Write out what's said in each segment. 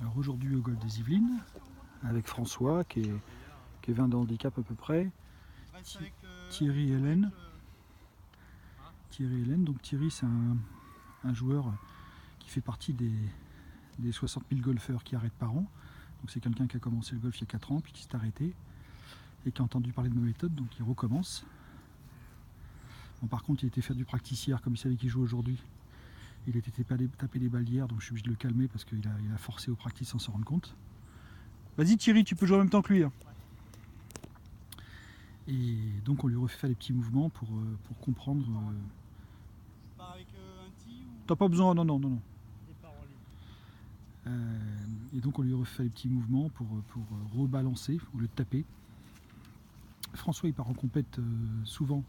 Alors aujourd'hui au golf des Yvelines, avec François qui est 20 de handicap à peu près, Thierry et Hélène. Donc Thierry c'est un joueur qui fait partie des 60 000 golfeurs qui arrêtent par an. Donc c'est quelqu'un qui a commencé le golf il y a 4 ans puis qui s'est arrêté et qui a entendu parler de ma méthode, donc il recommence. Bon, par contre il était faire du practice hier, comme il savait qu'il joue aujourd'hui. Il était taper des balles hier, donc je suis obligé de le calmer parce qu'il a forcé au practice sans s'en rendre compte. Vas-y Thierry, tu peux jouer en même temps que lui. Hein. Et donc on lui refait faire les petits mouvements pour comprendre. T'as pas besoin, non. Et donc on lui refait les petits mouvements pour rebalancer, au lieu de taper. François il part en compète souvent,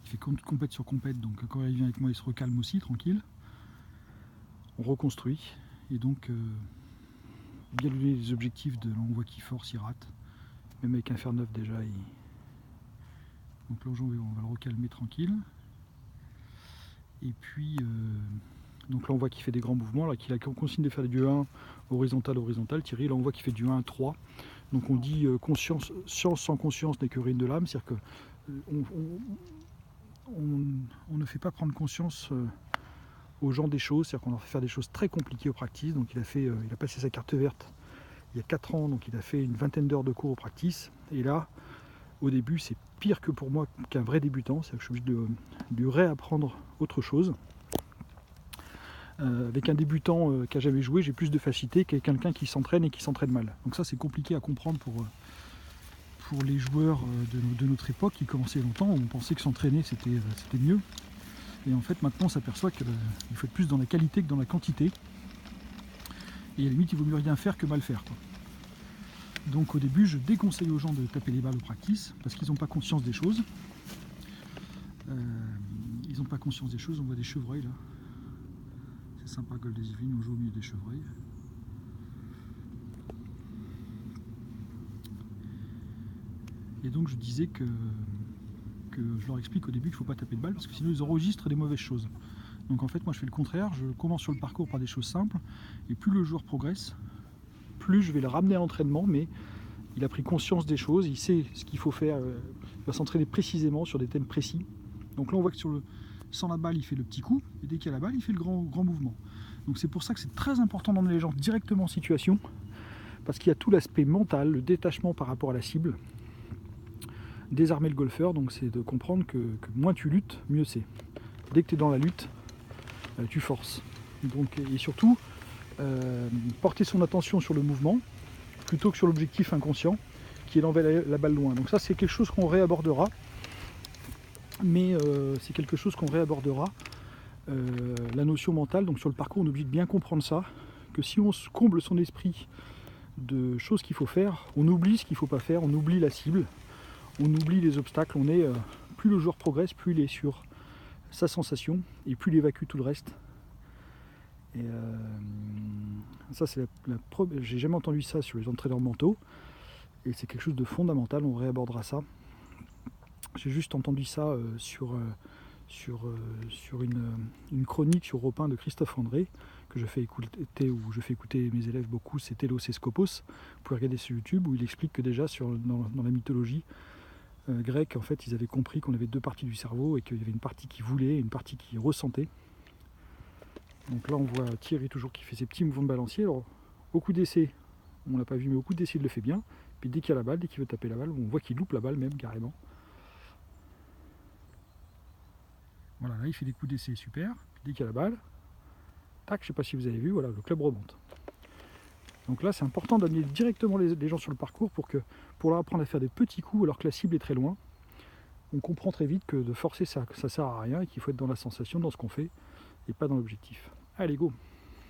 il fait compète sur compète, donc quand il vient avec moi il se recalme aussi, tranquille. On reconstruit, et donc bien lui les objectifs de l'envoi qui force, il rate. Même avec un fer neuf déjà, donc là on va le recalmer tranquille. Et puis donc là on voit qu'il fait des grands mouvements, là qu'il a consigne de faire du 1 horizontal, Thierry là on voit qu'il fait du 1-3. Donc on dit conscience, science sans conscience n'est que ruine de l'âme, c'est-à-dire que on ne fait pas prendre conscience aux gens des choses, c'est-à-dire qu'on leur fait faire des choses très compliquées au practice. Donc il a passé sa carte verte il y a 4 ans, donc il a fait une vingtaine d'heures de cours au practice, et là au début c'est pire que pour moi qu'un vrai débutant, c'est-à-dire que je suis obligé de lui réapprendre autre chose. Avec un débutant qui n'a jamais joué, j'ai plus de facilité qu'avec quelqu'un qui s'entraîne et qui s'entraîne mal. Donc ça c'est compliqué à comprendre pour les joueurs de notre époque qui commençaient longtemps, où on pensait que s'entraîner c'était mieux. Et en fait maintenant on s'aperçoit qu'il faut être plus dans la qualité que dans la quantité. Et à la limite il vaut mieux rien faire que mal faire, quoi. Donc au début je déconseille aux gens de taper les balles au practice parce qu'ils n'ont pas conscience des choses. On voit des chevreuils là. C'est sympa, golf des Yvelines, on joue au milieu des chevreuils. Et donc je disais que je leur explique au début qu'il ne faut pas taper de balle parce que sinon ils enregistrent des mauvaises choses. Donc en fait moi je fais le contraire, je commence sur le parcours par des choses simples, et plus le joueur progresse, plus je vais le ramener à l'entraînement, mais il a pris conscience des choses, il sait ce qu'il faut faire, il va s'entraîner précisément sur des thèmes précis. Donc là on voit que sans la balle il fait le petit coup, et dès qu'il y a la balle il fait le grand mouvement. Donc c'est pour ça que c'est très important d'emmener les gens directement en situation, parce qu'il y a tout l'aspect mental, le détachement par rapport à la cible, désarmer le golfeur. Donc c'est de comprendre que moins tu luttes, mieux c'est. Dès que tu es dans la lutte, tu forces. Donc, et surtout, porter son attention sur le mouvement, plutôt que sur l'objectif inconscient, qui est d'enlever la balle loin. Donc ça c'est quelque chose qu'on réabordera, mais c'est quelque chose qu'on réabordera. La notion mentale, donc sur le parcours on est obligé de bien comprendre ça, que si on comble son esprit de choses qu'il faut faire, on oublie ce qu'il ne faut pas faire, on oublie la cible, on oublie les obstacles, plus le joueur progresse, plus il est sur sa sensation, et plus il évacue tout le reste. Et ça c'est j'ai jamais entendu ça sur les entraîneurs mentaux, et c'est quelque chose de fondamental, on réabordera ça. J'ai juste entendu ça sur une chronique sur Europe 1 de Christophe André, que je fais écouter mes élèves beaucoup, c'est Telos et Skopos. Vous pouvez regarder sur YouTube, où il explique que déjà dans la mythologie grecque, en fait, ils avaient compris qu'on avait 2 parties du cerveau, et qu'il y avait une partie qui voulait et une partie qui ressentait. Donc là on voit Thierry toujours qui fait ses petits mouvements de balancier. Alors au coup d'essai, on l'a pas vu, mais au coup d'essai il le fait bien. Puis dès qu'il y a la balle, dès qu'il veut taper la balle, on voit qu'il loupe la balle même carrément. Voilà, là il fait des coups d'essai super. Puis dès qu'il y a la balle, tac, je sais pas si vous avez vu, voilà, le club remonte. Donc là c'est important d'amener directement les gens sur le parcours pour leur apprendre à faire des petits coups alors que la cible est très loin. On comprend très vite que de forcer ça sert à rien, et qu'il faut être dans la sensation, dans ce qu'on fait, et pas dans l'objectif. Allez, go!